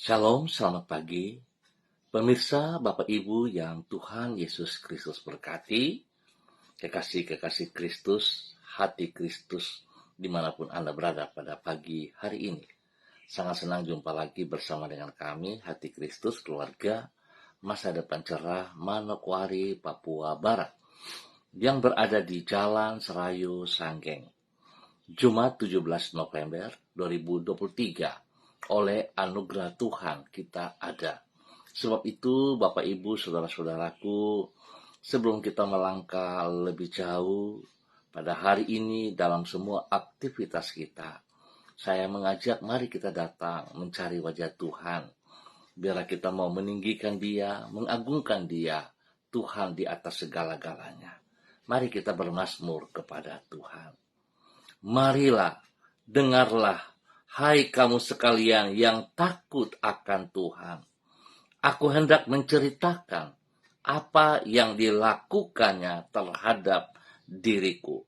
Shalom, selamat pagi. Pemirsa, Bapak Ibu yang Tuhan Yesus Kristus berkati, kekasih-kekasih Kristus, hati Kristus, dimanapun Anda berada pada pagi hari ini. Sangat senang jumpa lagi bersama dengan kami, Hati Kristus, keluarga, masa depan cerah, Manokwari, Papua Barat, yang berada di Jalan Serayu, Sanggeng. Jumat 17 November 2023. Oleh anugerah Tuhan kita ada. Sebab itu Bapak Ibu Saudara-saudaraku, sebelum kita melangkah lebih jauh pada hari ini dalam semua aktivitas kita, saya mengajak mari kita datang mencari wajah Tuhan. Biarlah kita mau meninggikan Dia, mengagungkan Dia, Tuhan di atas segala-galanya. Mari kita bermazmur kepada Tuhan. Marilah, dengarlah, hai kamu sekalian yang takut akan Tuhan. Aku hendak menceritakan apa yang dilakukannya terhadap diriku.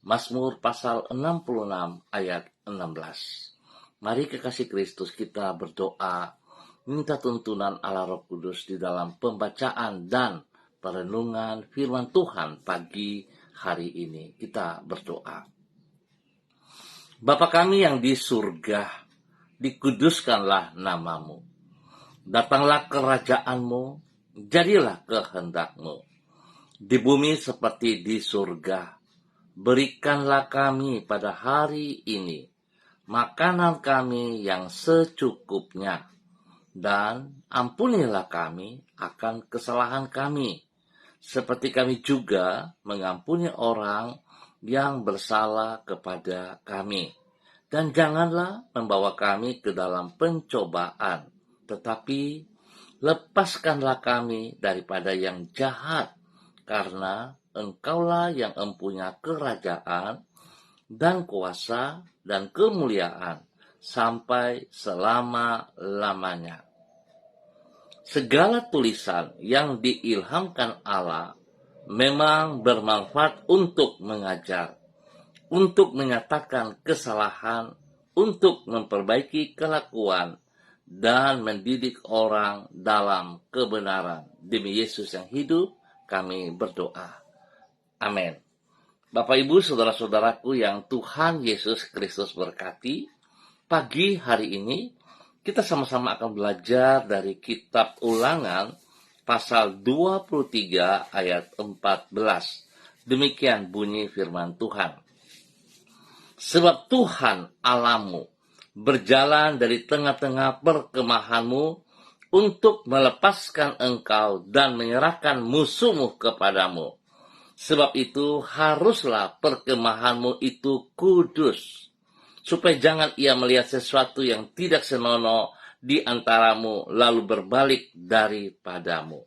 Mazmur pasal 66 ayat 16. Mari kekasih Kristus kita berdoa, minta tuntunan Allah Roh Kudus di dalam pembacaan dan perenungan firman Tuhan pagi hari ini. Kita berdoa. Bapa kami yang di surga, dikuduskanlah namamu. Datanglah kerajaanmu, jadilah kehendakmu. Di bumi seperti di surga, berikanlah kami pada hari ini makanan kami yang secukupnya. Dan ampunilah kami akan kesalahan kami, seperti kami juga mengampuni orang yang bersalah kepada kami. Dan janganlah membawa kami ke dalam pencobaan, tetapi lepaskanlah kami daripada yang jahat, karena Engkaulah yang empunya kerajaan dan kuasa dan kemuliaan sampai selama-lamanya. Segala tulisan yang diilhamkan Allah memang bermanfaat untuk mengajar, untuk menyatakan kesalahan, untuk memperbaiki kelakuan, dan mendidik orang dalam kebenaran. Demi Yesus yang hidup, kami berdoa. Amin. Bapak Ibu Saudara-saudaraku yang Tuhan Yesus Kristus berkati, pagi hari ini kita sama-sama akan belajar dari kitab Ulangan pasal 23 ayat 14. Demikian bunyi firman Tuhan. Sebab Tuhan Allahmu berjalan dari tengah-tengah perkemahanmu untuk melepaskan engkau dan menyerahkan musuhmu kepadamu. Sebab itu haruslah perkemahanmu itu kudus, supaya jangan ia melihat sesuatu yang tidak senonoh di antaramu lalu berbalik daripadamu.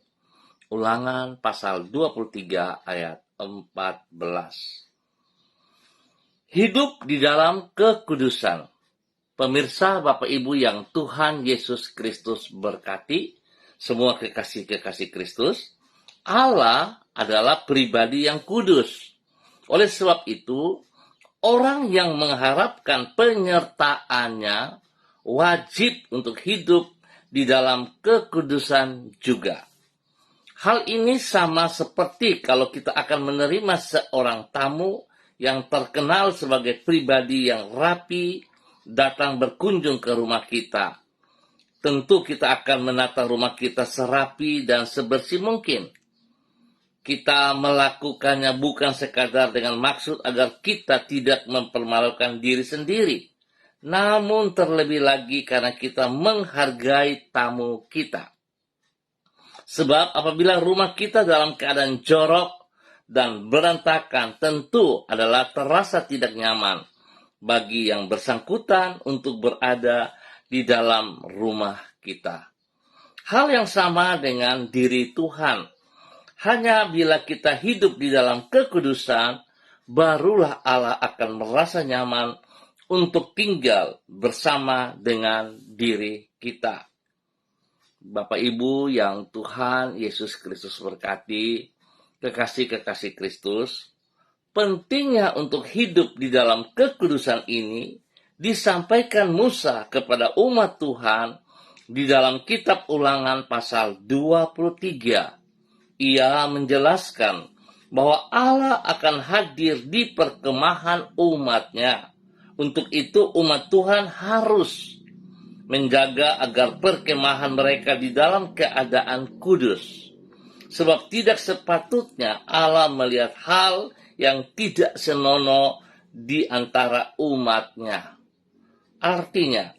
Ulangan pasal 23 ayat 14. Hidup di dalam kekudusan. Pemirsa Bapak Ibu yang Tuhan Yesus Kristus berkati, semua kekasih-kekasih Kristus, Allah adalah pribadi yang kudus. Oleh sebab itu, orang yang mengharapkan penyertaannya wajib untuk hidup di dalam kekudusan juga. Hal ini sama seperti kalau kita akan menerima seorang tamu yang terkenal sebagai pribadi yang rapi datang berkunjung ke rumah kita. Tentu kita akan menata rumah kita serapi dan sebersih mungkin. Kita melakukannya bukan sekadar dengan maksud agar kita tidak mempermalukan diri sendiri, namun terlebih lagi karena kita menghargai tamu kita. Sebab apabila rumah kita dalam keadaan jorok dan berantakan, tentu adalah terasa tidak nyaman bagi yang bersangkutan untuk berada di dalam rumah kita. Hal yang sama dengan diri Tuhan. Hanya bila kita hidup di dalam kekudusan, barulah Allah akan merasa nyaman untuk tinggal bersama dengan diri kita. Bapak Ibu yang Tuhan Yesus Kristus berkati, kekasih-kekasih Kristus, pentingnya untuk hidup di dalam kekudusan ini disampaikan Musa kepada umat Tuhan Di dalam kitab Ulangan pasal 23, ia menjelaskan bahwa Allah akan hadir di perkemahan umatnya. Untuk itu umat Tuhan harus menjaga agar perkemahan mereka di dalam keadaan kudus. Sebab tidak sepatutnya Allah melihat hal yang tidak senonoh di antara umatnya. Artinya,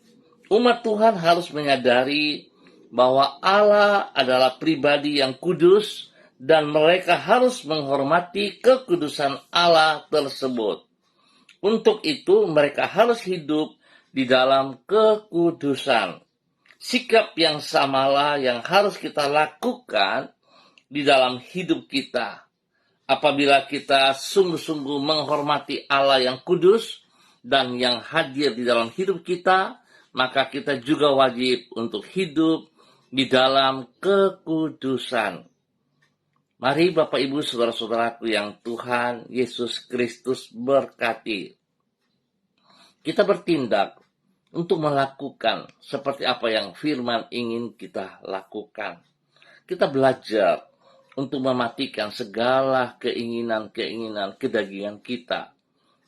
umat Tuhan harus menyadari bahwa Allah adalah pribadi yang kudus dan mereka harus menghormati kekudusan Allah tersebut. Untuk itu mereka harus hidup di dalam kekudusan. Sikap yang samalah yang harus kita lakukan di dalam hidup kita. Apabila kita sungguh-sungguh menghormati Allah yang kudus dan yang hadir di dalam hidup kita, maka kita juga wajib untuk hidup di dalam kekudusan. Mari Bapak Ibu saudara-saudaraku yang Tuhan Yesus Kristus berkati. Kita bertindak untuk melakukan seperti apa yang firman ingin kita lakukan. Kita belajar untuk mematikan segala keinginan-keinginan kedagingan kita.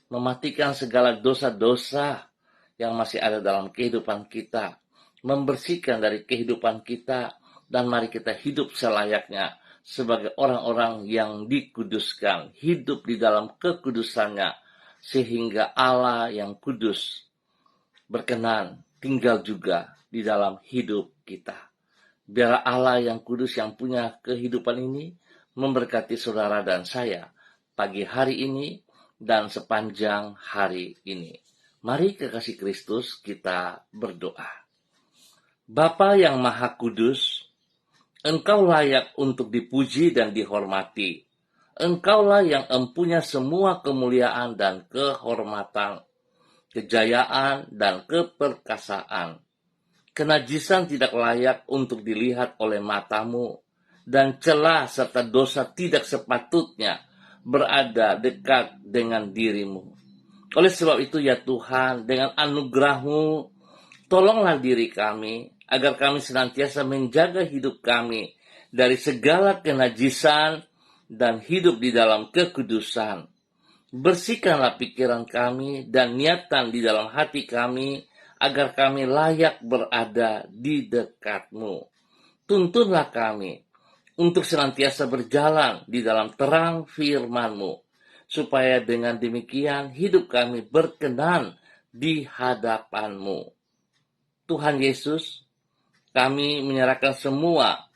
Mematikan segala dosa-dosa yang masih ada dalam kehidupan kita. Membersihkan dari kehidupan kita. Dan mari kita hidup selayaknya sebagai orang-orang yang dikuduskan. Hidup di dalam kekudusannya. Sehingga Allah yang kudus berkenan tinggal juga di dalam hidup kita. Biar Allah yang kudus yang punya kehidupan ini memberkati saudara dan saya pagi hari ini dan sepanjang hari ini. Mari kekasih Kristus kita berdoa. Bapa yang Maha Kudus, Engkau layak untuk dipuji dan dihormati. Engkaulah yang empunya semua kemuliaan dan kehormatan, kejayaan dan keperkasaan. Kenajisan tidak layak untuk dilihat oleh matamu, dan celah serta dosa tidak sepatutnya berada dekat dengan dirimu. Oleh sebab itu ya Tuhan, dengan anugerah-Mu, tolonglah diri kami, agar kami senantiasa menjaga hidup kami dari segala kenajisan dan hidup di dalam kekudusan. Bersihkanlah pikiran kami dan niatan di dalam hati kami, agar kami layak berada di dekat-Mu. Tuntunlah kami untuk senantiasa berjalan di dalam terang firman-Mu, supaya dengan demikian hidup kami berkenan di hadapan-Mu. Tuhan Yesus, kami menyerahkan semua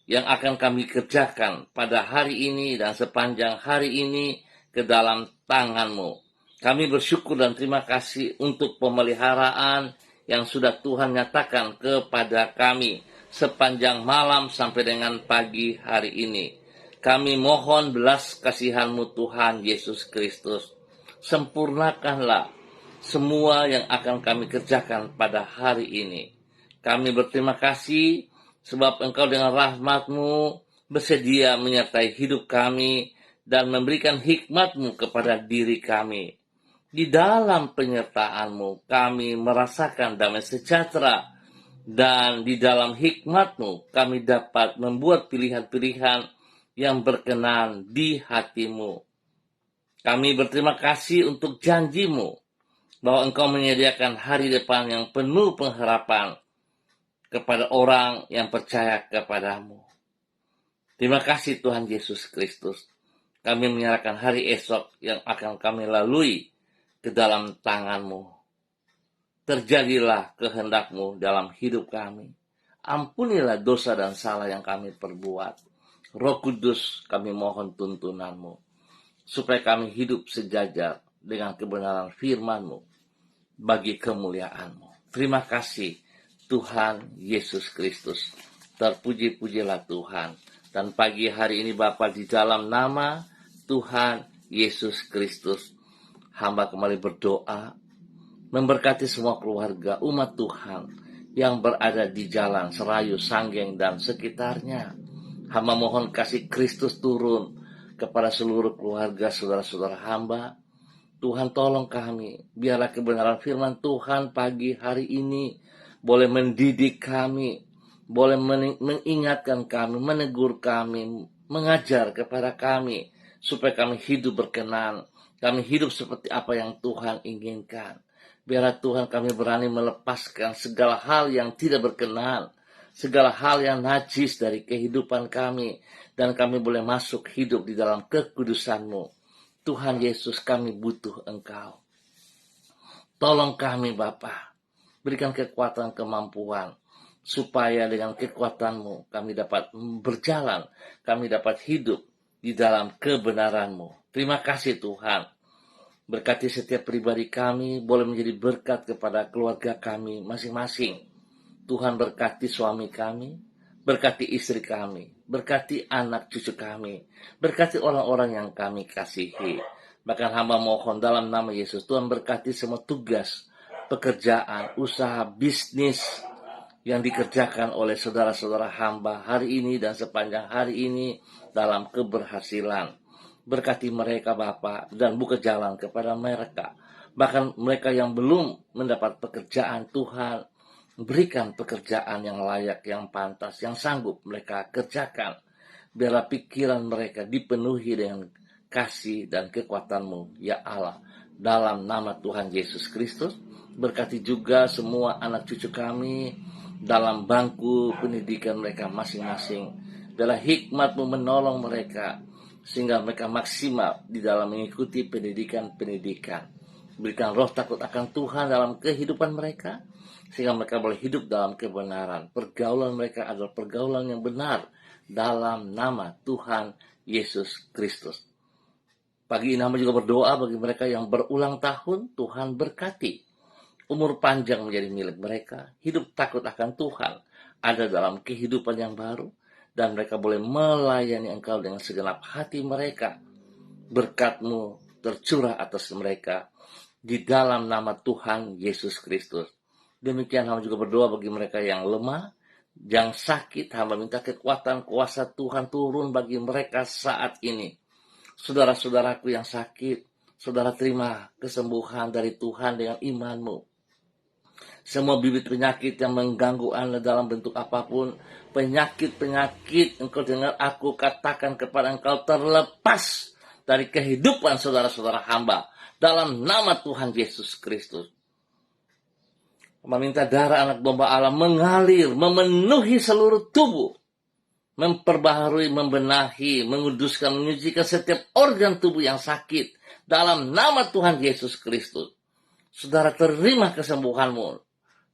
yang akan kami kerjakan pada hari ini dan sepanjang hari ini ke dalam tangan-Mu. Kami bersyukur dan terima kasih untuk pemeliharaan yang sudah Tuhan nyatakan kepada kami sepanjang malam sampai dengan pagi hari ini. Kami mohon belas kasihan-Mu Tuhan Yesus Kristus. Sempurnakanlah semua yang akan kami kerjakan pada hari ini. Kami berterima kasih sebab Engkau dengan rahmat-Mu bersedia menyertai hidup kami dan memberikan hikmat-Mu kepada diri kami. Di dalam penyertaan-Mu kami merasakan damai sejahtera, dan di dalam hikmat-Mu kami dapat membuat pilihan-pilihan yang berkenan di hati-Mu. Kami berterima kasih untuk janji-Mu bahwa Engkau menyediakan hari depan yang penuh pengharapan kepada orang yang percaya kepadamu. Terima kasih Tuhan Yesus Kristus. Kami menyerahkan hari esok yang akan kami lalui ke dalam tangan-Mu. Terjadilah kehendak-Mu dalam hidup kami. Ampunilah dosa dan salah yang kami perbuat. Roh Kudus, kami mohon tuntunan-Mu, supaya kami hidup sejajar dengan kebenaran firman-Mu bagi kemuliaan-Mu. Terima kasih Tuhan Yesus Kristus. Terpuji-pujilah Tuhan. Dan pagi hari ini Bapa, di dalam nama Tuhan Yesus Kristus, hamba kembali berdoa, memberkati semua keluarga umat Tuhan yang berada di jalan Serayu, Sanggeng, dan sekitarnya. Hamba mohon kasih Kristus turun kepada seluruh keluarga saudara-saudara hamba. Tuhan tolong kami, biarlah kebenaran firman Tuhan pagi hari ini boleh mendidik kami, boleh mengingatkan kami, menegur kami, mengajar kepada kami, supaya kami hidup berkenan, kami hidup seperti apa yang Tuhan inginkan. Biarlah Tuhan kami berani melepaskan segala hal yang tidak berkenan, segala hal yang najis dari kehidupan kami, dan kami boleh masuk hidup di dalam kekudusan-Mu. Tuhan Yesus, kami butuh Engkau. Tolong kami Bapa, berikan kekuatan, kemampuan, supaya dengan kekuatan-Mu kami dapat berjalan, kami dapat hidup di dalam kebenaran-Mu. Terima kasih Tuhan. Berkati setiap pribadi kami, boleh menjadi berkat kepada keluarga kami masing-masing. Tuhan berkati suami kami, berkati istri kami, berkati anak cucu kami, berkati orang-orang yang kami kasihi. Bahkan hamba mohon dalam nama Yesus, Tuhan berkati semua tugas, pekerjaan, usaha, bisnis yang dikerjakan oleh saudara-saudara hamba hari ini dan sepanjang hari ini dalam keberhasilan. Berkati mereka Bapa, dan buka jalan kepada mereka. Bahkan mereka yang belum mendapat pekerjaan, Tuhan berikan pekerjaan yang layak, yang pantas, yang sanggup mereka kerjakan. Biarlah pikiran mereka dipenuhi dengan kasih dan kekuatan-Mu, ya Allah. Dalam nama Tuhan Yesus Kristus, berkati juga semua anak cucu kami dalam bangku pendidikan mereka masing-masing. Biarlah hikmat-Mu menolong mereka, sehingga mereka maksimal di dalam mengikuti pendidikan-pendidikan. Berikan roh takut akan Tuhan dalam kehidupan mereka, sehingga mereka boleh hidup dalam kebenaran. Pergaulan mereka adalah pergaulan yang benar dalam nama Tuhan Yesus Kristus. Pagi ini hamba juga berdoa bagi mereka yang berulang tahun, Tuhan berkati. Umur panjang menjadi milik mereka, hidup takut akan Tuhan ada dalam kehidupan yang baru, dan mereka boleh melayani Engkau dengan segenap hati mereka. Berkat-Mu tercurah atas mereka di dalam nama Tuhan Yesus Kristus. Demikian hamba juga berdoa bagi mereka yang lemah, yang sakit. Hamba minta kekuatan kuasa Tuhan turun bagi mereka saat ini. Saudara-saudaraku yang sakit, saudara terima kesembuhan dari Tuhan dengan iman-Mu. Semua bibit penyakit yang mengganggu Anda dalam bentuk apapun, penyakit-penyakit, engkau dengar aku katakan kepada engkau, terlepas dari kehidupan saudara-saudara hamba dalam nama Tuhan Yesus Kristus. Meminta darah anak domba Allah mengalir, memenuhi seluruh tubuh, memperbaharui, membenahi, menguduskan, menyucikan setiap organ tubuh yang sakit dalam nama Tuhan Yesus Kristus. Saudara terima kesembuhan-Mu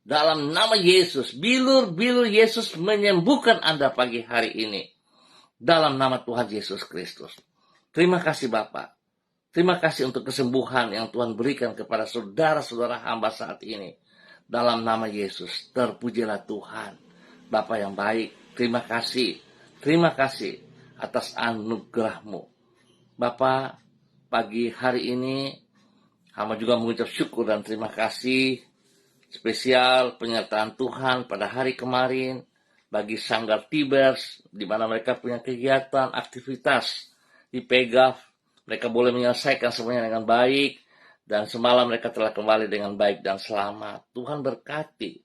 dalam nama Yesus. Bilur-bilur Yesus menyembuhkan Anda pagi hari ini dalam nama Tuhan Yesus Kristus. Terima kasih Bapak. Terima kasih untuk kesembuhan yang Tuhan berikan kepada saudara-saudara hamba saat ini. Dalam nama Yesus, terpujilah Tuhan. Bapa yang baik, terima kasih. Terima kasih atas anugerah-Mu. Bapa, pagi hari ini, hamba juga mengucap syukur dan terima kasih spesial penyertaan Tuhan pada hari kemarin bagi Sanggar Tibers, di mana mereka punya kegiatan, aktivitas di Pegaf. Mereka boleh menyelesaikan semuanya dengan baik, dan semalam mereka telah kembali dengan baik dan selamat. Tuhan berkati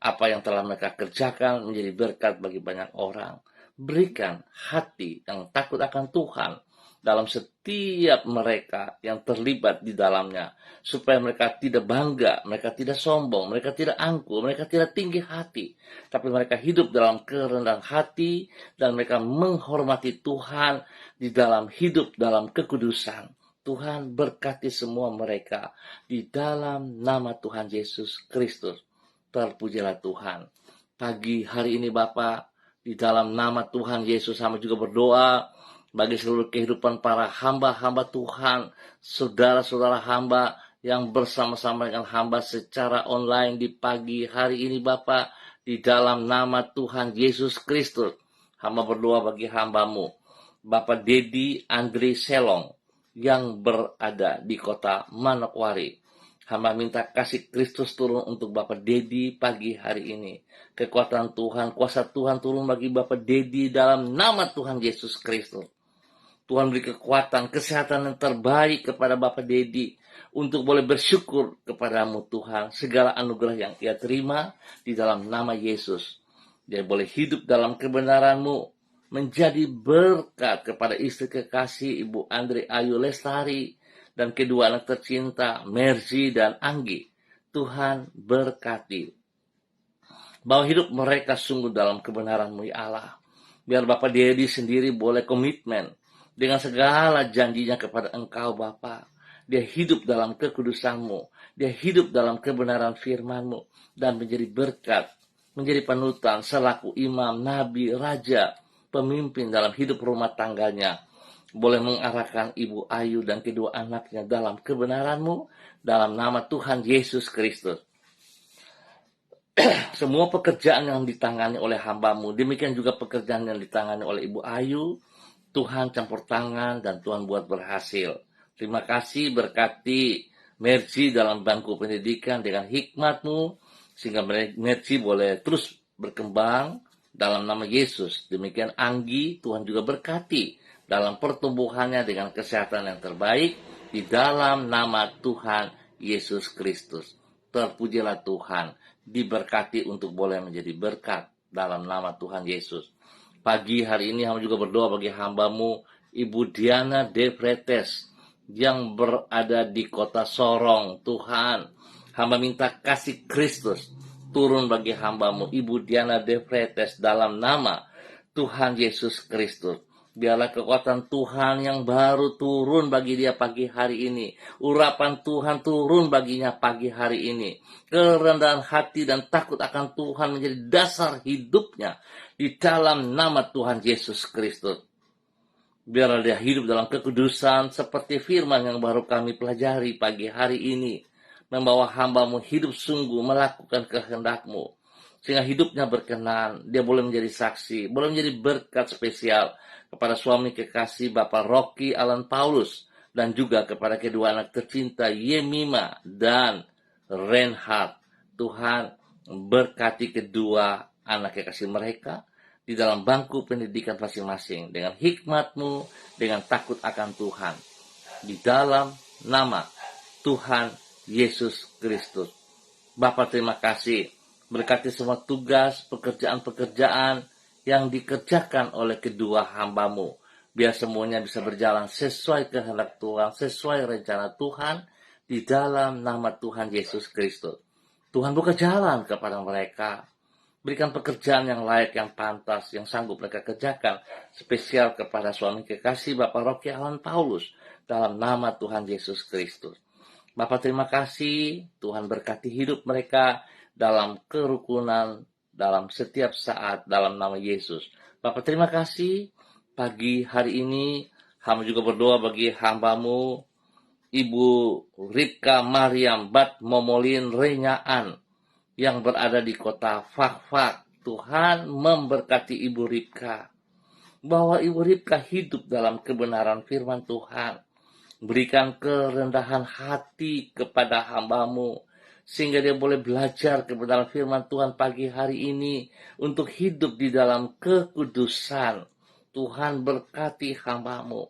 apa yang telah mereka kerjakan menjadi berkat bagi banyak orang. Berikan hati yang takut akan Tuhan dalam setiap mereka yang terlibat di dalamnya, supaya mereka tidak bangga, mereka tidak sombong, mereka tidak angkuh, mereka tidak tinggi hati, tapi mereka hidup dalam kerendahan hati, dan mereka menghormati Tuhan di dalam hidup dalam kekudusan. Tuhan berkati semua mereka di dalam nama Tuhan Yesus Kristus. Terpujilah Tuhan. Pagi hari ini Bapa, di dalam nama Tuhan Yesus, hamba juga berdoa bagi seluruh kehidupan para hamba-hamba Tuhan, saudara-saudara hamba yang bersama-sama dengan hamba secara online di pagi hari ini Bapa, di dalam nama Tuhan Yesus Kristus. Hamba berdoa bagi hamba-Mu, Bapak Dedi Andri Selong, yang berada di kota Manokwari. Hamba minta kasih Kristus turun untuk Bapak Dedi pagi hari ini. Kekuatan Tuhan, kuasa Tuhan turun bagi Bapak Dedi dalam nama Tuhan Yesus Kristus. Tuhan beri kekuatan, kesehatan yang terbaik kepada Bapak Dedi. untuk boleh bersyukur kepadamu Tuhan, segala anugerah yang ia terima di dalam nama Yesus. Dia boleh hidup dalam kebenaran-Mu, menjadi berkat kepada istri kekasih Ibu Andre Ayu Lestari, dan kedua anak tercinta, Mercy dan Anggi. Tuhan berkati. Bahwa hidup mereka sungguh dalam kebenaran-Mu ya Allah. Biar Bapak Dedi sendiri boleh komitmen dengan segala janjinya kepada Engkau Bapa. Dia hidup dalam kekudusan-Mu. Dia hidup dalam kebenaran firman-Mu. Dan menjadi berkat, menjadi panutan selaku imam, nabi, raja, pemimpin dalam hidup rumah tangganya. Boleh mengarahkan Ibu Ayu dan kedua anaknya dalam kebenaran-Mu. Dalam nama Tuhan Yesus Kristus. Semua pekerjaan yang ditangani oleh hamba-Mu, demikian juga pekerjaan yang ditangani oleh Ibu Ayu, Tuhan campur tangan dan Tuhan buat berhasil. Terima kasih, berkati Mercy dalam bangku pendidikan dengan hikmat-Mu, sehingga Mercy boleh terus berkembang dalam nama Yesus. Demikian Anggi, Tuhan juga berkati dalam pertumbuhannya dengan kesehatan yang terbaik di dalam nama Tuhan Yesus Kristus. Terpujilah Tuhan, diberkati untuk boleh menjadi berkat dalam nama Tuhan Yesus. Pagi hari ini hamba juga berdoa bagi hamba-Mu Ibu Diana De Fretes yang berada di kota Sorong. Tuhan, hamba minta kasih Kristus turun bagi hamba-Mu Ibu Diana De Fretes dalam nama Tuhan Yesus Kristus. Biarlah kekuatan Tuhan yang baru turun bagi dia pagi hari ini. Urapan Tuhan turun baginya pagi hari ini. Kerendahan hati dan takut akan Tuhan menjadi dasar hidupnya di dalam nama Tuhan Yesus Kristus. Biarlah dia hidup dalam kekudusan seperti firman yang baru kami pelajari pagi hari ini. Membawa hamba-Mu hidup sungguh melakukan kehendak-Mu. Sehingga hidupnya berkenan, dia boleh menjadi saksi, boleh menjadi berkat spesial kepada suami kekasih Bapak Rocky Alan Paulus, dan juga kepada kedua anak tercinta Yemima dan Reinhard. Tuhan berkati kedua anak kekasih mereka di dalam bangku pendidikan masing-masing dengan hikmat-Mu, dengan takut akan Tuhan. Di dalam nama Tuhan Yesus Kristus. Bapak terima kasih. Berkati semua tugas, pekerjaan-pekerjaan yang dikerjakan oleh kedua hamba-Mu. Biar semuanya bisa berjalan sesuai kehendak Tuhan, sesuai rencana Tuhan, di dalam nama Tuhan Yesus Kristus. Tuhan buka jalan kepada mereka. Berikan pekerjaan yang layak, yang pantas, yang sanggup mereka kerjakan. Spesial kepada suami kekasih Bapak Rocky Alan Paulus. Dalam nama Tuhan Yesus Kristus. Bapak terima kasih. Tuhan berkati hidup mereka dalam kerukunan, dalam setiap saat, dalam nama Yesus. Bapak terima kasih, pagi hari ini, hamba juga berdoa bagi hamba-Mu, Ibu Ripka Mariam Bat Momolin Renyaan, yang berada di kota Fakfak. Tuhan memberkati Ibu Ripka, bahwa Ibu Ripka hidup dalam kebenaran firman Tuhan. Berikan kerendahan hati kepada hamba-Mu, sehingga dia boleh belajar kebenaran firman Tuhan pagi hari ini untuk hidup di dalam kekudusan. Tuhan berkati hamba-Mu.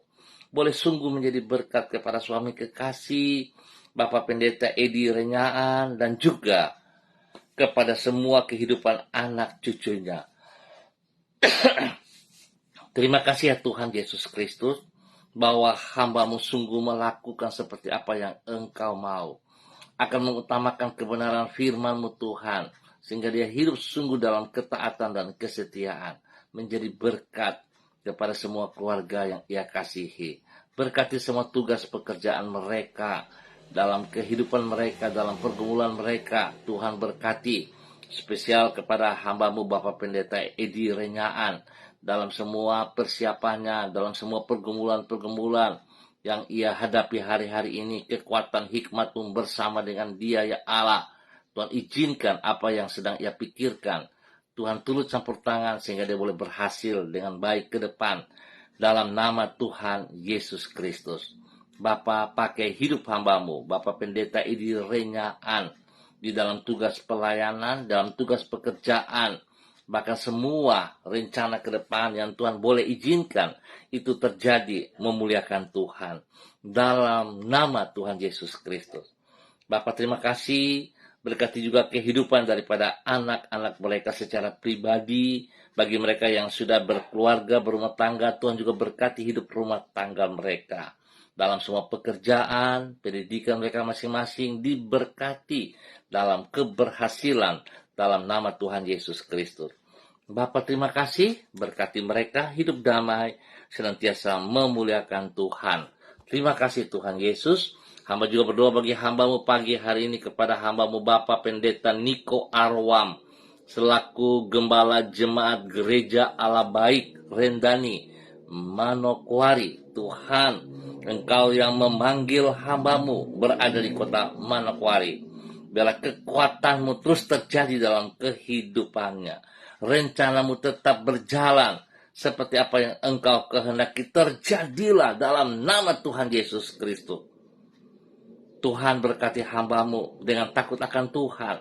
Boleh sungguh menjadi berkat kepada suami kekasih, Bapak Pendeta Edi Renyaan, dan juga kepada semua kehidupan anak cucunya. Terima kasih ya Tuhan Yesus Kristus, bahwa hamba-Mu sungguh melakukan seperti apa yang Engkau mau. Akan mengutamakan kebenaran firman-Mu Tuhan, sehingga dia hidup sungguh dalam ketaatan dan kesetiaan, menjadi berkat kepada semua keluarga yang ia kasihi. Berkati semua tugas pekerjaan mereka, dalam kehidupan mereka, dalam pergumulan mereka. Tuhan berkati, spesial kepada hamba-Mu Bapak Pendeta Edi Renyaan, dalam semua persiapannya, dalam semua pergumulan-pergumulan yang ia hadapi hari-hari ini. Kekuatan hikmat-Mu bersama dengan dia ya Allah. Tuhan izinkan apa yang sedang ia pikirkan, Tuhan turut campur tangan sehingga dia boleh berhasil dengan baik ke depan. Dalam nama Tuhan Yesus Kristus. Bapa pakai hidup hamba-Mu, Bapak Pendeta Edi Renyaan, di dalam tugas pelayanan, dalam tugas pekerjaan, Bahkan semua rencana ke depan yang Tuhan boleh izinkan itu terjadi memuliakan Tuhan. Dalam nama Tuhan Yesus Kristus. Bapak terima kasih, berkati juga kehidupan daripada anak-anak mereka secara pribadi. Bagi mereka yang sudah berkeluarga, berumah tangga, Tuhan juga berkati hidup rumah tangga mereka. Dalam semua pekerjaan, pendidikan mereka masing-masing diberkati dalam keberhasilan dalam nama Tuhan Yesus Kristus. Bapak terima kasih, berkati mereka hidup damai, senantiasa memuliakan Tuhan. Terima kasih Tuhan Yesus. Hamba juga berdoa bagi hambamu pagi hari ini kepada hambamu Bapak Pendeta Niko Arwam, selaku Gembala Jemaat Gereja Allah Baik Rendani, Manokwari. Tuhan, Engkau yang memanggil hambamu berada di kota Manokwari. Biarlah kekuatanmu terus terjadi dalam kehidupannya. Rencanamu tetap berjalan seperti apa yang Engkau kehendaki. Terjadilah dalam nama Tuhan Yesus Kristus. Tuhan berkati hambamu dengan takut akan Tuhan.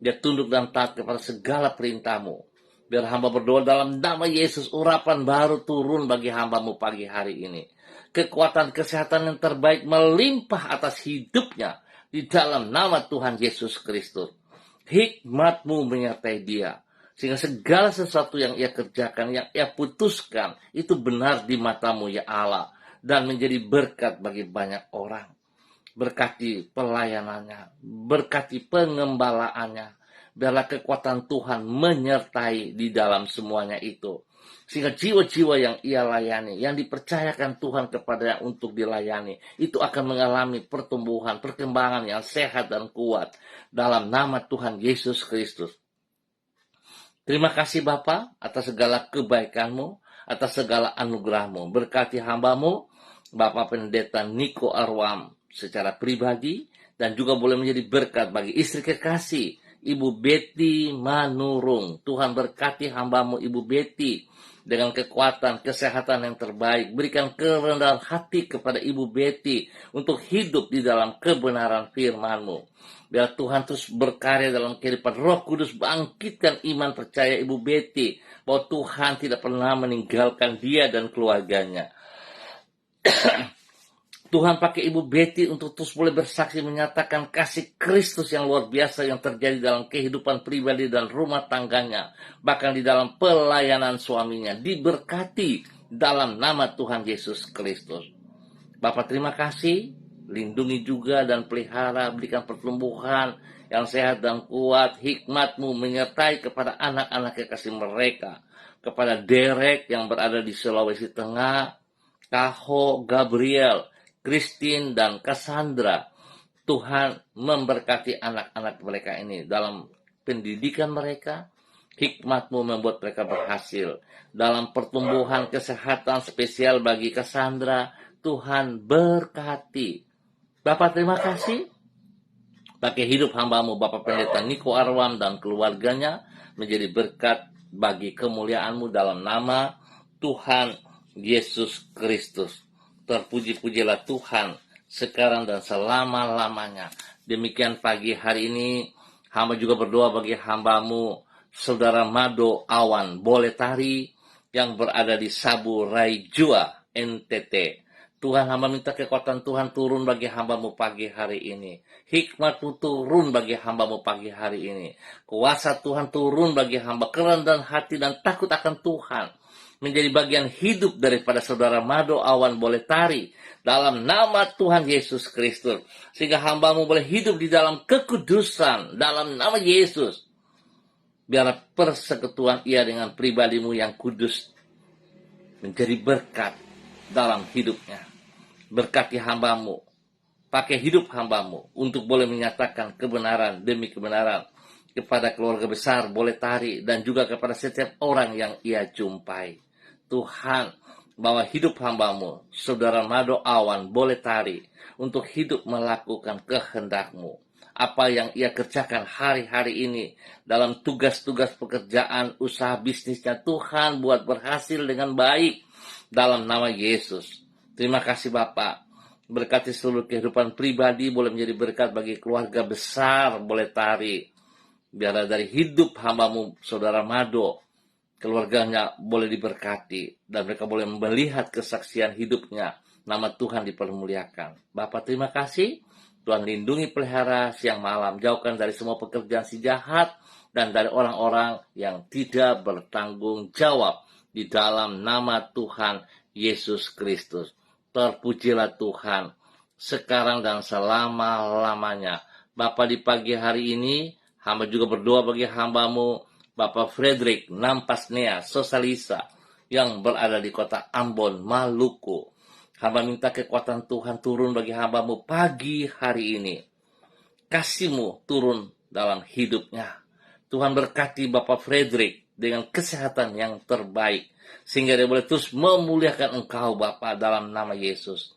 Dia tunduk dan taat kepada segala perintahmu. Biar hamba berdoa dalam nama Yesus, urapan baru turun bagi hambamu pagi hari ini. Kekuatan kesehatan yang terbaik melimpah atas hidupnya di dalam nama Tuhan Yesus Kristus. Hikmat-Mu menyertai dia, sehingga segala sesuatu yang ia kerjakan, yang ia putuskan, itu benar di mata-Mu ya Allah, dan menjadi berkat bagi banyak orang. Berkati pelayanannya, berkati pengembalaannya. Biarlah kekuatan Tuhan menyertai di dalam semuanya itu. Sehingga jiwa-jiwa yang ia layani, yang dipercayakan Tuhan kepadanya untuk dilayani, itu akan mengalami pertumbuhan, perkembangan yang sehat dan kuat. Dalam nama Tuhan Yesus Kristus. Terima kasih Bapa atas segala kebaikan-Mu, atas segala anugerah-Mu. Berkati hamba-Mu, Bapak Pendeta Niko Arwam, secara pribadi, dan juga boleh menjadi berkat bagi istri kekasih, Ibu Betty Manurung. Tuhan berkati hamba-Mu Ibu Betty dengan kekuatan, kesehatan yang terbaik. Berikan kerendahan hati kepada Ibu Betty untuk hidup di dalam kebenaran firman-Mu. Biar Tuhan terus berkarya dalam kehidupan Roh Kudus, bangkitkan iman percaya Ibu Betty bahwa Tuhan tidak pernah meninggalkan dia dan keluarganya. Tuhan pakai Ibu Betty untuk terus boleh bersaksi menyatakan kasih Kristus yang luar biasa yang terjadi dalam kehidupan pribadi dan rumah tangganya. Bahkan di dalam pelayanan suaminya. Diberkati dalam nama Tuhan Yesus Kristus. Bapak terima kasih. Lindungi juga dan pelihara. Berikan pertumbuhan yang sehat dan kuat. Hikmat-Mu menyertai kepada anak-anak kekasih mereka. Kepada Derek yang berada di Sulawesi Tengah. Kaho, Gabriel, Christine dan Cassandra. Tuhan memberkati anak-anak mereka ini dalam pendidikan mereka. Hikmat-Mu membuat mereka berhasil. Dalam pertumbuhan kesehatan spesial bagi Cassandra, Tuhan berkati. Bapak terima kasih. Pakai hidup hamba-Mu Bapak Pendeta Niko Arwam dan keluarganya menjadi berkat bagi kemuliaan-Mu dalam nama Tuhan Yesus Kristus. Terpuji-pujilah Tuhan sekarang dan selama-lamanya. Demikian pagi hari ini, hamba juga berdoa bagi hamba-Mu, Saudara Mado Awan Boletari, yang berada di Sabu Raijua, NTT. Tuhan, hamba minta kekuatan Tuhan turun bagi hamba-Mu pagi hari ini. Hikmat-Mu turun bagi hamba-Mu pagi hari ini. Kuasa Tuhan turun bagi hamba, kerendahan hati dan takut akan Tuhan menjadi bagian hidup daripada Saudara Mado Awan Boletari dalam nama Tuhan Yesus Kristus. Sehingga hamba-Mu boleh hidup di dalam kekudusan dalam nama Yesus. Biarlah persekutuan ia dengan pribadi-Mu yang kudus menjadi berkat dalam hidupnya. Berkati hamba-Mu, pakai hidup hamba-Mu untuk boleh menyatakan kebenaran demi kebenaran kepada keluarga besar Boletari dan juga kepada setiap orang yang ia jumpai. Tuhan, bawa hidup hamba-Mu, Saudara Mado Awan Boletari, untuk hidup melakukan kehendak-Mu. Apa yang ia kerjakan hari-hari ini dalam tugas-tugas pekerjaan, usaha bisnisnya, Tuhan buat berhasil dengan baik dalam nama Yesus. Terima kasih Bapak. Berkati seluruh kehidupan pribadi boleh menjadi berkat bagi keluarga besar Boletari. Biarlah dari hidup hamba-Mu, Saudara Mado, keluarganya boleh diberkati, dan mereka boleh melihat kesaksian hidupnya. Nama Tuhan dipermuliakan. Bapa, terima kasih. Tuhan lindungi, pelihara siang malam. Jauhkan dari semua pekerjaan si jahat dan dari orang-orang yang tidak bertanggung jawab. Di dalam nama Tuhan Yesus Kristus. Terpujilah Tuhan sekarang dan selama-lamanya. Bapa, di pagi hari ini, hamba juga berdoa bagi hamba-Mu, Bapak Frederick Nampasnea Sosalisa, yang berada di kota Ambon, Maluku. Hamba minta kekuatan Tuhan turun bagi hamba-Mu pagi hari ini. Kasih-Mu turun dalam hidupnya. Tuhan berkati Bapak Frederick dengan kesehatan yang terbaik, sehingga dia boleh terus memuliakan Engkau, Bapa, dalam nama Yesus.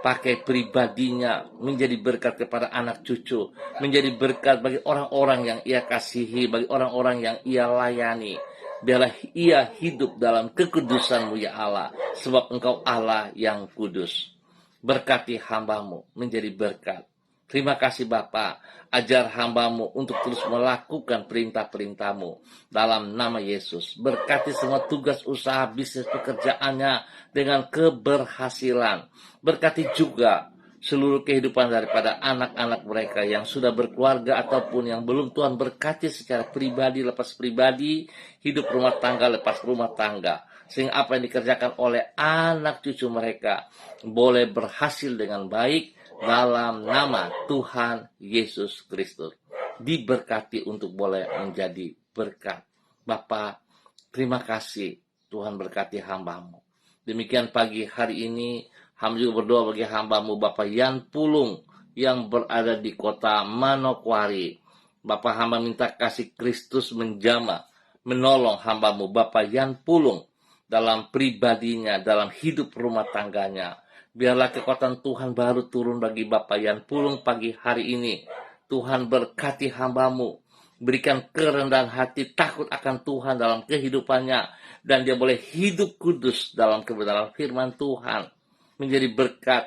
Pakai pribadinya menjadi berkat kepada anak cucu, menjadi berkat bagi orang-orang yang ia kasihi, bagi orang-orang yang ia layani. Biarlah ia hidup dalam kekudusan-Mu, ya Allah, sebab Engkau Allah yang kudus. Berkati hamba-Mu menjadi berkat. Terima kasih Bapa, ajar hamba-Mu untuk terus melakukan perintah-perintah-Mu dalam nama Yesus. Berkati semua tugas usaha bisnis pekerjaannya dengan keberhasilan. Berkati juga seluruh kehidupan daripada anak-anak mereka yang sudah berkeluarga ataupun yang belum. Tuhan berkati secara pribadi lepas pribadi, hidup rumah tangga lepas rumah tangga, sehingga apa yang dikerjakan oleh anak cucu mereka boleh berhasil dengan baik dalam nama Tuhan Yesus Kristus. Diberkati untuk boleh menjadi berkat. Bapa, terima kasih. Tuhan berkati hamba-Mu. Demikian pagi hari ini, hamba juga berdoa bagi hamba-Mu, Bapak Yan Pulung, yang berada di kota Manokwari. Bapak, hamba minta kasih Kristus menjamah, menolong hamba-Mu, Bapak Yan Pulung, dalam pribadinya, dalam hidup rumah tangganya. Biarlah kekuatan Tuhan baru turun bagi Bapak Yan Pulung pagi hari ini. Tuhan berkati hamba-Mu, berikan kerendahan hati, takut akan Tuhan dalam kehidupannya, dan dia boleh hidup kudus dalam kebenaran firman Tuhan, menjadi berkat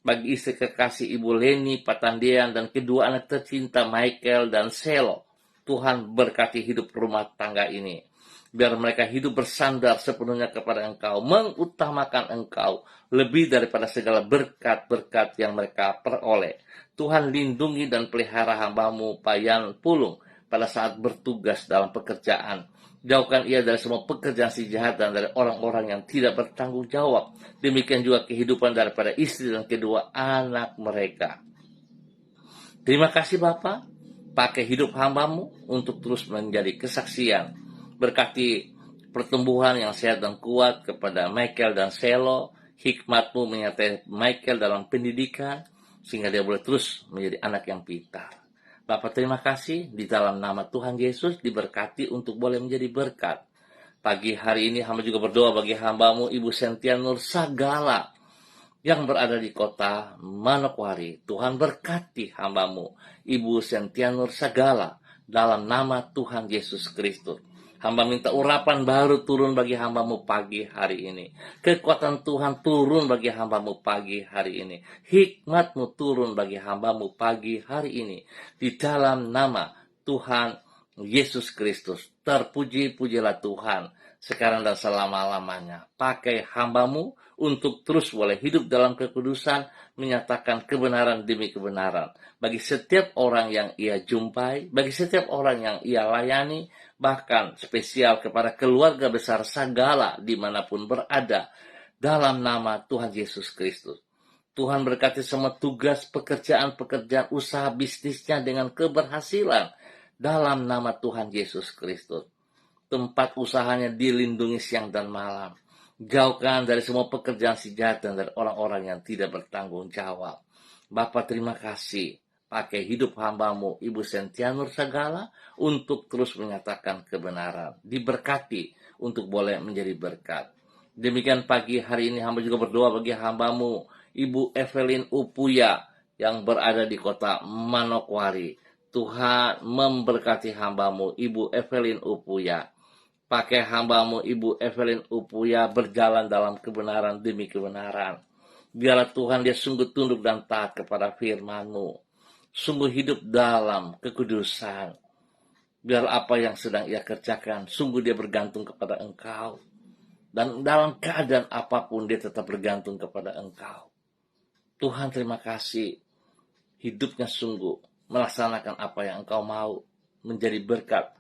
bagi istri kekasih Ibu Leni Patandian dan kedua anak tercinta Michael dan Selo. Tuhan berkati hidup rumah tangga ini. Biar mereka hidup bersandar sepenuhnya kepada Engkau, mengutamakan Engkau lebih daripada segala berkat-berkat yang mereka peroleh. Tuhan lindungi dan pelihara hamba-Mu Yan Pulung pada saat bertugas dalam pekerjaan. Jauhkan ia dari semua pekerjaan si jahat dan dari orang-orang yang tidak bertanggung jawab. Demikian juga kehidupan daripada istri dan kedua anak mereka. Terima kasih Bapa, pakai hidup hamba-Mu untuk terus menjadi kesaksian. Berkati pertumbuhan yang sehat dan kuat kepada Michael dan Selo. Hikmat-Mu menyertai Michael dalam pendidikan, sehingga dia boleh terus menjadi anak yang pintar. Bapak, terima kasih. Di dalam nama Tuhan Yesus diberkati untuk boleh menjadi berkat. Pagi hari ini hamba juga berdoa bagi hamba-Mu Ibu Sentia Nur Sagala yang berada di kota Manokwari. Tuhan berkati hamba-Mu Ibu Sentia Nur Sagala dalam nama Tuhan Yesus Kristus. Hamba minta urapan baru turun bagi hamba-Mu pagi hari ini. Kekuatan Tuhan turun bagi hamba-Mu pagi hari ini. Hikmat-Mu turun bagi hamba-Mu pagi hari ini. Di dalam nama Tuhan Yesus Kristus. Terpuji-pujilah Tuhan sekarang dan selama-lamanya. Pakai hamba-Mu untuk terus boleh hidup dalam kekudusan, menyatakan kebenaran demi kebenaran. Bagi setiap orang yang ia jumpai, bagi setiap orang yang ia layani, bahkan spesial kepada keluarga besar Sagala dimanapun berada, dalam nama Tuhan Yesus Kristus. Tuhan berkati semua tugas, pekerjaan-pekerjaan, usaha bisnisnya dengan keberhasilan, dalam nama Tuhan Yesus Kristus. Tempat usahanya dilindungi siang dan malam. Jauhkan dari semua pekerjaan si jahat dan dari orang-orang yang tidak bertanggung jawab. Bapa, terima kasih. Pakai hidup hamba-Mu Ibu Sentia Nur Sagala untuk terus menyatakan kebenaran. Diberkati untuk boleh menjadi berkat. Demikian pagi hari ini hamba juga berdoa bagi hamba-Mu Ibu Evelyn Upuya yang berada di kota Manokwari. Tuhan memberkati hamba-Mu Ibu Evelyn Upuya. Pakai hamba-Mu Ibu Evelyn Upuya berjalan dalam kebenaran demi kebenaran. Biarlah Tuhan dia sungguh tunduk dan taat kepada firman-Mu. Sungguh hidup dalam kekudusan. Biar apa yang sedang ia kerjakan, sungguh dia bergantung kepada Engkau. Dan dalam keadaan apapun dia tetap bergantung kepada Engkau. Tuhan, terima kasih. Hidupnya sungguh melaksanakan apa yang Engkau mau, menjadi berkat.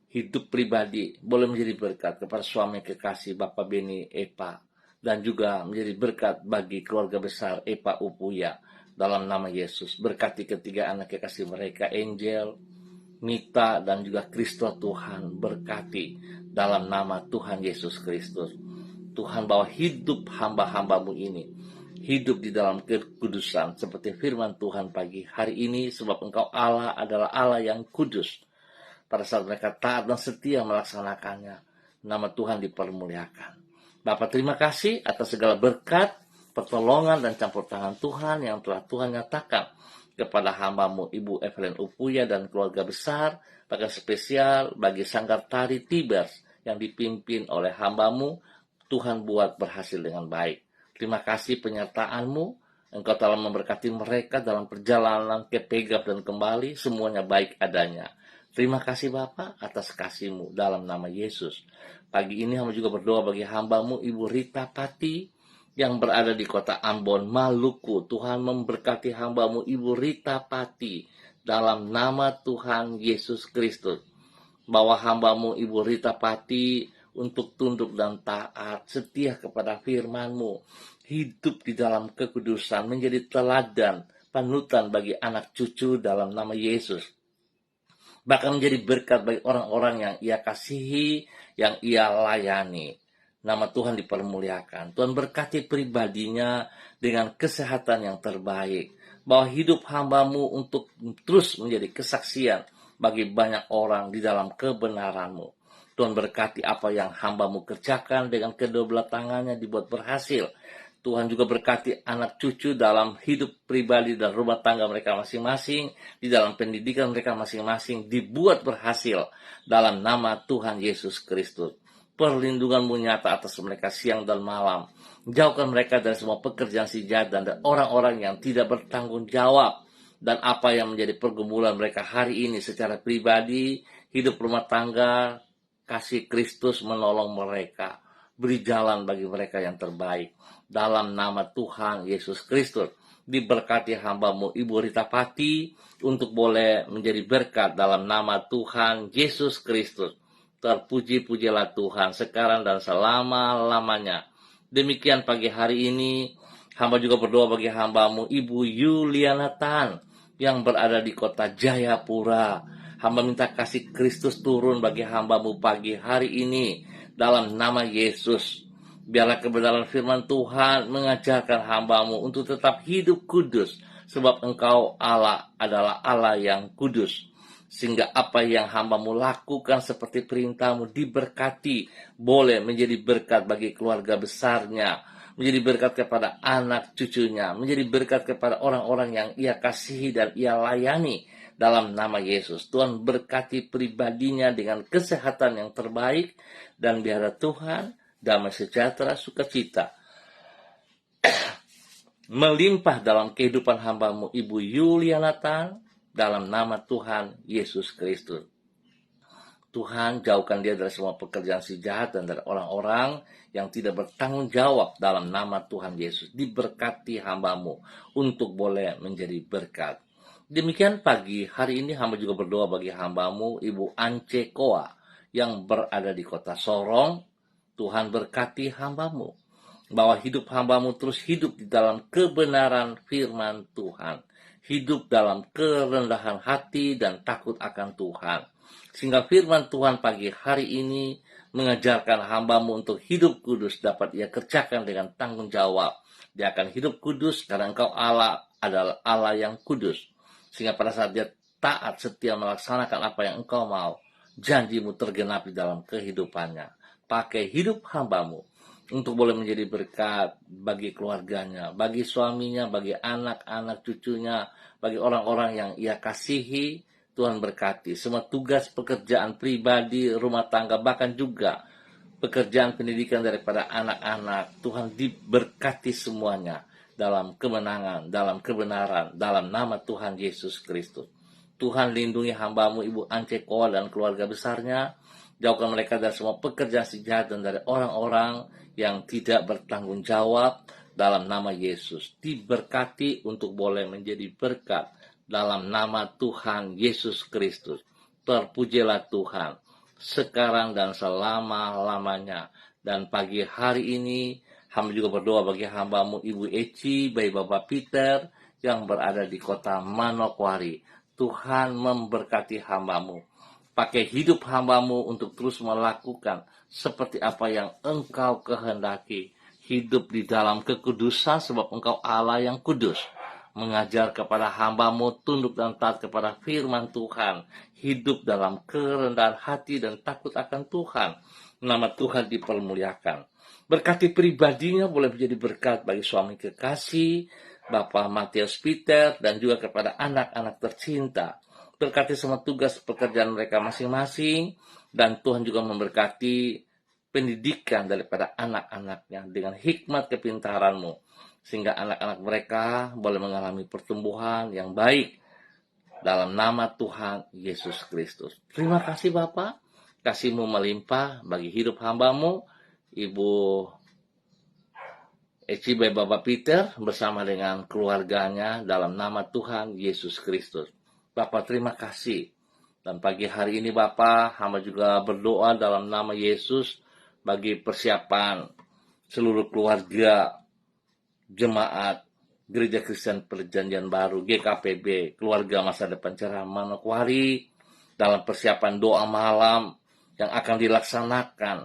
Hidup pribadi boleh menjadi berkat kepada suami kekasih Bapak Beni Epa, dan juga menjadi berkat bagi keluarga besar Epa Upuya. Dalam nama Yesus, berkati ketiga anak kekasih mereka, Angel, Mita, dan juga Kristo. Tuhan berkati dalam nama Tuhan Yesus Kristus. Tuhan, bahwa hidup hamba-hambamu ini hidup di dalam kekudusan seperti firman Tuhan pagi hari ini, sebab Engkau Allah adalah Allah yang kudus. Pada saat mereka taat dan setia melaksanakannya, nama Tuhan dipermuliakan. Bapa, terima kasih atas segala berkat, pertolongan, dan campur tangan Tuhan yang telah Tuhan nyatakan kepada hamba-Mu Ibu Evelyn Upuya dan keluarga besar, bahkan spesial bagi Sanggar Tari Tibers yang dipimpin oleh hamba-Mu. Tuhan buat berhasil dengan baik. Terima kasih penyertaan-Mu. Engkau telah memberkati mereka dalam perjalanan ke Pegap dan kembali, semuanya baik adanya. Terima kasih Bapa atas kasih-Mu dalam nama Yesus. Pagi ini hamba juga berdoa bagi hamba-Mu Ibu Rita Pati yang berada di kota Ambon, Maluku. Tuhan memberkati hamba-Mu Ibu Rita Pati dalam nama Tuhan Yesus Kristus. Bawa hamba-Mu Ibu Rita Pati untuk tunduk dan taat, setia kepada firman-Mu, hidup di dalam kekudusan, menjadi teladan, panutan bagi anak cucu dalam nama Yesus. Bahkan menjadi berkat bagi orang-orang yang ia kasihi, yang ia layani. Nama Tuhan dipermuliakan. Tuhan berkati pribadinya dengan kesehatan yang terbaik. Bahwa hidup hamba-Mu untuk terus menjadi kesaksian bagi banyak orang di dalam kebenaran-Mu. Tuhan berkati apa yang hamba-Mu kerjakan dengan kedua belah tangannya dibuat berhasil. Tuhan juga berkati anak cucu dalam hidup pribadi dan rumah tangga mereka masing-masing, di dalam pendidikan mereka masing-masing, dibuat berhasil dalam nama Tuhan Yesus Kristus. Perlindungan-Mu nyata atas mereka siang dan malam. Jauhkan mereka dari semua pekerjaan si jahat dan orang-orang yang tidak bertanggung jawab. Dan apa yang menjadi pergumulan mereka hari ini secara pribadi, hidup rumah tangga, kasih Kristus menolong mereka. Beri jalan bagi mereka yang terbaik. Dalam nama Tuhan Yesus Kristus. Diberkati hamba-Mu Ibu Rita Pati untuk boleh menjadi berkat dalam nama Tuhan Yesus Kristus. Terpuji-pujilah Tuhan sekarang dan selama-lamanya. Demikian pagi hari ini, hamba juga berdoa bagi hamba-Mu Ibu Yuliana Tan yang berada di kota Jayapura. Hamba minta kasih Kristus turun bagi hamba-Mu pagi hari ini dalam nama Yesus. Biarlah kebenaran firman Tuhan mengajarkan hamba-Mu untuk tetap hidup kudus, sebab Engkau Allah adalah Allah yang kudus. Sehingga apa yang hamba-Mu lakukan seperti perintah-Mu diberkati, boleh menjadi berkat bagi keluarga besarnya, menjadi berkat kepada anak cucunya, menjadi berkat kepada orang-orang yang ia kasihi dan ia layani dalam nama Yesus. Tuhan berkati pribadinya dengan kesehatan yang terbaik, dan biarlah Tuhan damai sejahtera sukacita melimpah dalam kehidupan hamba-Mu Ibu Yuliana Tan dalam nama Tuhan Yesus Kristus. Tuhan, jauhkan dia dari semua pekerjaan si jahat dan dari orang-orang yang tidak bertanggung jawab dalam nama Tuhan Yesus. Diberkati hamba-Mu untuk boleh menjadi berkat. Demikian pagi hari ini hamba juga berdoa bagi hamba-Mu Ibu Ance Koa yang berada di kota Sorong. Tuhan berkati hamba-Mu, bahwa hidup hamba-Mu terus hidup di dalam kebenaran firman Tuhan. Hidup dalam kerendahan hati dan takut akan Tuhan. Sehingga firman Tuhan pagi hari ini mengajarkan hamba-Mu untuk hidup kudus dapat ia kerjakan dengan tanggung jawab. Dia akan hidup kudus karena Engkau Allah adalah Allah yang kudus. Sehingga pada saat dia taat setia melaksanakan apa yang Engkau mau, janji-Mu tergenapi dalam kehidupannya. Pakai hidup hamba-Mu untuk boleh menjadi berkat bagi keluarganya, bagi suaminya, bagi anak-anak cucunya, bagi orang-orang yang ia kasihi. Tuhan berkati semua tugas pekerjaan pribadi, rumah tangga, bahkan juga pekerjaan pendidikan daripada anak-anak. Tuhan diberkati semuanya dalam kemenangan, dalam kebenaran, dalam nama Tuhan Yesus Kristus. Tuhan lindungi hamba-Mu Ibu Ance Koa dan keluarga besarnya. Jauhkan mereka dari semua pekerjaan si jahat dan dari orang-orang yang tidak bertanggung jawab dalam nama Yesus. Diberkati untuk boleh menjadi berkat dalam nama Tuhan Yesus Kristus. Terpujilah Tuhan sekarang dan selama-lamanya. Dan pagi hari ini hamba juga berdoa bagi hamba-Mu Ibu Eci, bayi Bapak Peter yang berada di kota Manokwari. Tuhan memberkati hamba-Mu. Pakai hidup hamba-Mu untuk terus melakukan seperti apa yang Engkau kehendaki. Hidup di dalam kekudusan sebab Engkau Allah yang kudus. Mengajar kepada hamba-Mu tunduk dan taat kepada firman Tuhan. Hidup dalam kerendahan hati dan takut akan Tuhan. Nama Tuhan dipermuliakan. Berkati pribadinya boleh menjadi berkat bagi suami kekasih, Bapak Matius Peter, dan juga kepada anak-anak tercinta. Berkati semua tugas pekerjaan mereka masing-masing, dan Tuhan juga memberkati pendidikan daripada anak-anaknya dengan hikmat kepintaran-Mu, sehingga anak-anak mereka boleh mengalami pertumbuhan yang baik dalam nama Tuhan Yesus Kristus. Terima kasih Bapak, kasih-Mu melimpah bagi hidup hamba-Mu, Ibu Eci bayi Bapak Peter bersama dengan keluarganya dalam nama Tuhan Yesus Kristus. Bapak terima kasih. Dan pagi hari ini Bapak, hamba juga berdoa dalam nama Yesus bagi persiapan seluruh keluarga jemaat Gereja Kristen Perjanjian Baru GKPB, Keluarga Masa Depan Cerah Manokwari, dalam persiapan doa malam yang akan dilaksanakan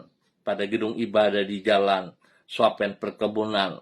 pada gedung ibadah di Jalan Swapen Perkebunan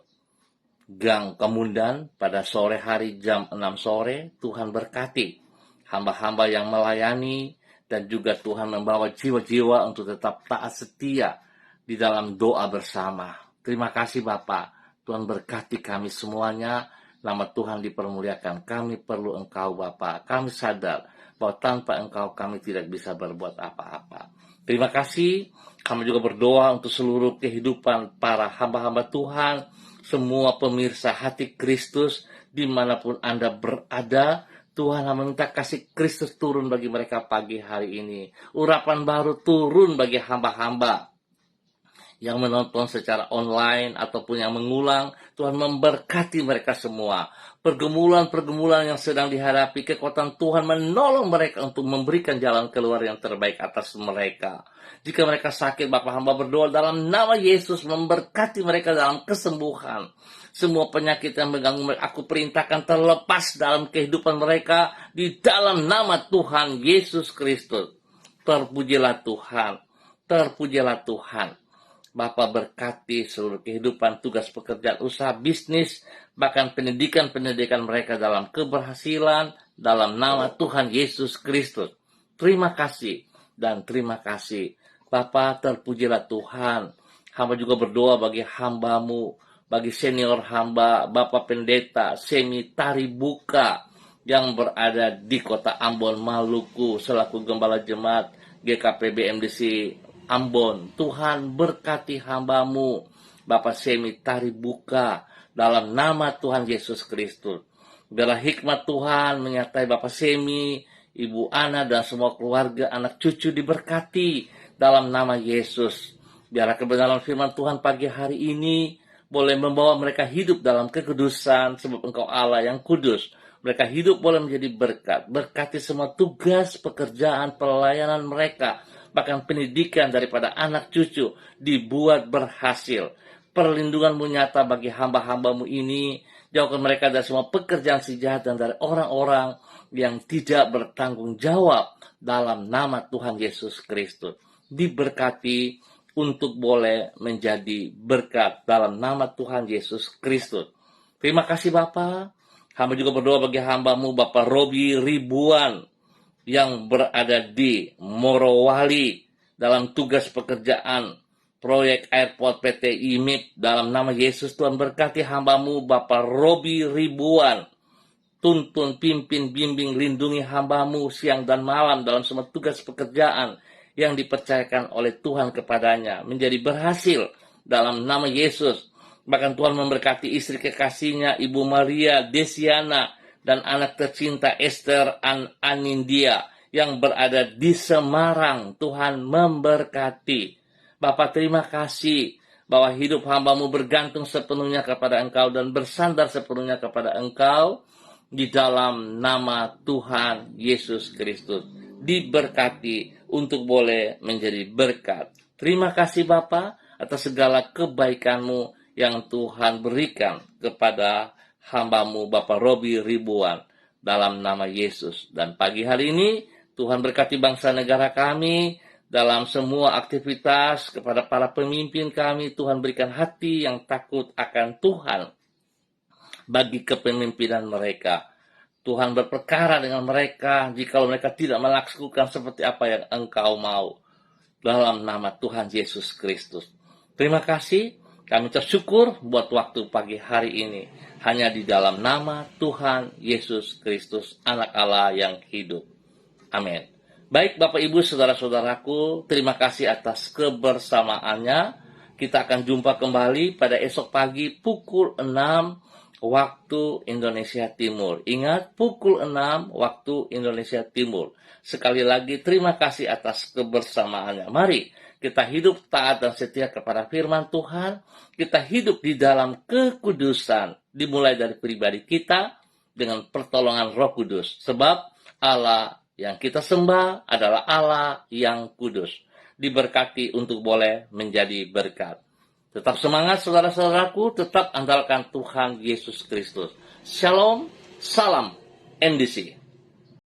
Gang Kemundan pada sore hari jam 6 sore. Tuhan berkati hamba-hamba yang melayani, dan juga Tuhan membawa jiwa-jiwa untuk tetap taat setia di dalam doa bersama. Terima kasih Bapak. Tuhan berkati kami semuanya. Nama Tuhan dipermuliakan. Kami perlu Engkau Bapak. Kami sadar bahwa tanpa Engkau kami tidak bisa berbuat apa-apa. Terima kasih. Kami juga berdoa untuk seluruh kehidupan para hamba-hamba Tuhan, semua pemirsa hati Kristus dimanapun Anda berada. Tuhan meminta kasih Kristus turun bagi mereka pagi hari ini. Urapan baru turun bagi hamba-hamba yang menonton secara online ataupun yang mengulang. Tuhan memberkati mereka semua. Pergumulan-pergumulan yang sedang dihadapi, kekuatan Tuhan menolong mereka untuk memberikan jalan keluar yang terbaik atas mereka. Jika mereka sakit, Bapak hamba berdoa dalam nama Yesus memberkati mereka dalam kesembuhan. Semua penyakit yang mengganggu mereka, aku perintahkan terlepas dalam kehidupan mereka di dalam nama Tuhan Yesus Kristus. Terpujilah Tuhan. Terpujilah Tuhan. Bapak berkati seluruh kehidupan, tugas pekerjaan, usaha, bisnis, bahkan pendidikan mereka dalam keberhasilan dalam nama Tuhan Yesus Kristus. Terima kasih dan terima kasih. Bapak terpujilah Tuhan. Hamba juga berdoa bagi hamba-Mu, bagi senior hamba, Bapak Pendeta Semi Taribuka yang berada di kota Ambon, Maluku, selaku Gembala Jemaat GKPB MDC Ambon. Tuhan berkati hamba-Mu, Bapak Semi Taribuka, dalam nama Tuhan Yesus Kristus. Biarlah hikmat Tuhan menyertai Bapak Semi, Ibu Ana, dan semua keluarga, anak cucu diberkati dalam nama Yesus. Biarlah kebenaran firman Tuhan pagi hari ini boleh membawa mereka hidup dalam kekudusan, sebab Engkau Allah yang kudus. Mereka hidup boleh menjadi berkat. Berkati semua tugas, pekerjaan, pelayanan mereka, bahkan pendidikan daripada anak cucu dibuat berhasil. Perlindungan-Mu nyata bagi hamba-hamba-Mu ini. Jauhkan mereka dari semua pekerjaan si jahat dan dari orang-orang yang tidak bertanggung jawab dalam nama Tuhan Yesus Kristus. Diberkati untuk boleh menjadi berkat dalam nama Tuhan Yesus Kristus. Terima kasih Bapak. Hamba juga berdoa bagi hamba-Mu Bapak Robi Ribuan yang berada di Morowali dalam tugas pekerjaan proyek airport PT IMIP. Dalam nama Yesus Tuhan berkati hamba-Mu Bapak Robi Ribuan. Tuntun, pimpin, bimbing, lindungi hamba-Mu siang dan malam dalam semua tugas pekerjaan yang dipercayakan oleh Tuhan kepadanya menjadi berhasil dalam nama Yesus. Bahkan Tuhan memberkati istri kekasihnya Ibu Maria Desiana dan anak tercinta Esther Anindia yang berada di Semarang. Tuhan memberkati. Bapa, terima kasih bahwa hidup hamba-Mu bergantung sepenuhnya kepada Engkau dan bersandar sepenuhnya kepada Engkau. Di dalam nama Tuhan Yesus Kristus, diberkati untuk boleh menjadi berkat. Terima kasih Bapa atas segala kebaikan-Mu yang Tuhan berikan kepada hamba-Mu Bapak Robi Ribuan dalam nama Yesus. Dan pagi hari ini Tuhan berkati bangsa negara kami dalam semua aktivitas. Kepada para pemimpin kami, Tuhan berikan hati yang takut akan Tuhan bagi kepemimpinan mereka. Tuhan berperkara dengan mereka jikalau mereka tidak melakukan seperti apa yang Engkau mau. Dalam nama Tuhan Yesus Kristus. Terima kasih. Kami bersyukur buat waktu pagi hari ini. Hanya di dalam nama Tuhan Yesus Kristus, Anak Allah yang hidup. Amin. Baik Bapak Ibu Saudara-saudaraku, terima kasih atas kebersamaannya. Kita akan jumpa kembali pada esok pagi pukul 6 waktu Indonesia Timur. Ingat, pukul 6 waktu Indonesia Timur. Sekali lagi, terima kasih atas kebersamaannya. Mari kita hidup taat dan setia kepada firman Tuhan. Kita hidup di dalam kekudusan, dimulai dari pribadi kita dengan pertolongan Roh Kudus. Sebab Allah yang kita sembah adalah Allah yang kudus. Diberkati untuk boleh menjadi berkat. Tetap semangat saudara-saudaraku, tetap andalkan Tuhan Yesus Kristus. Shalom, salam NDC.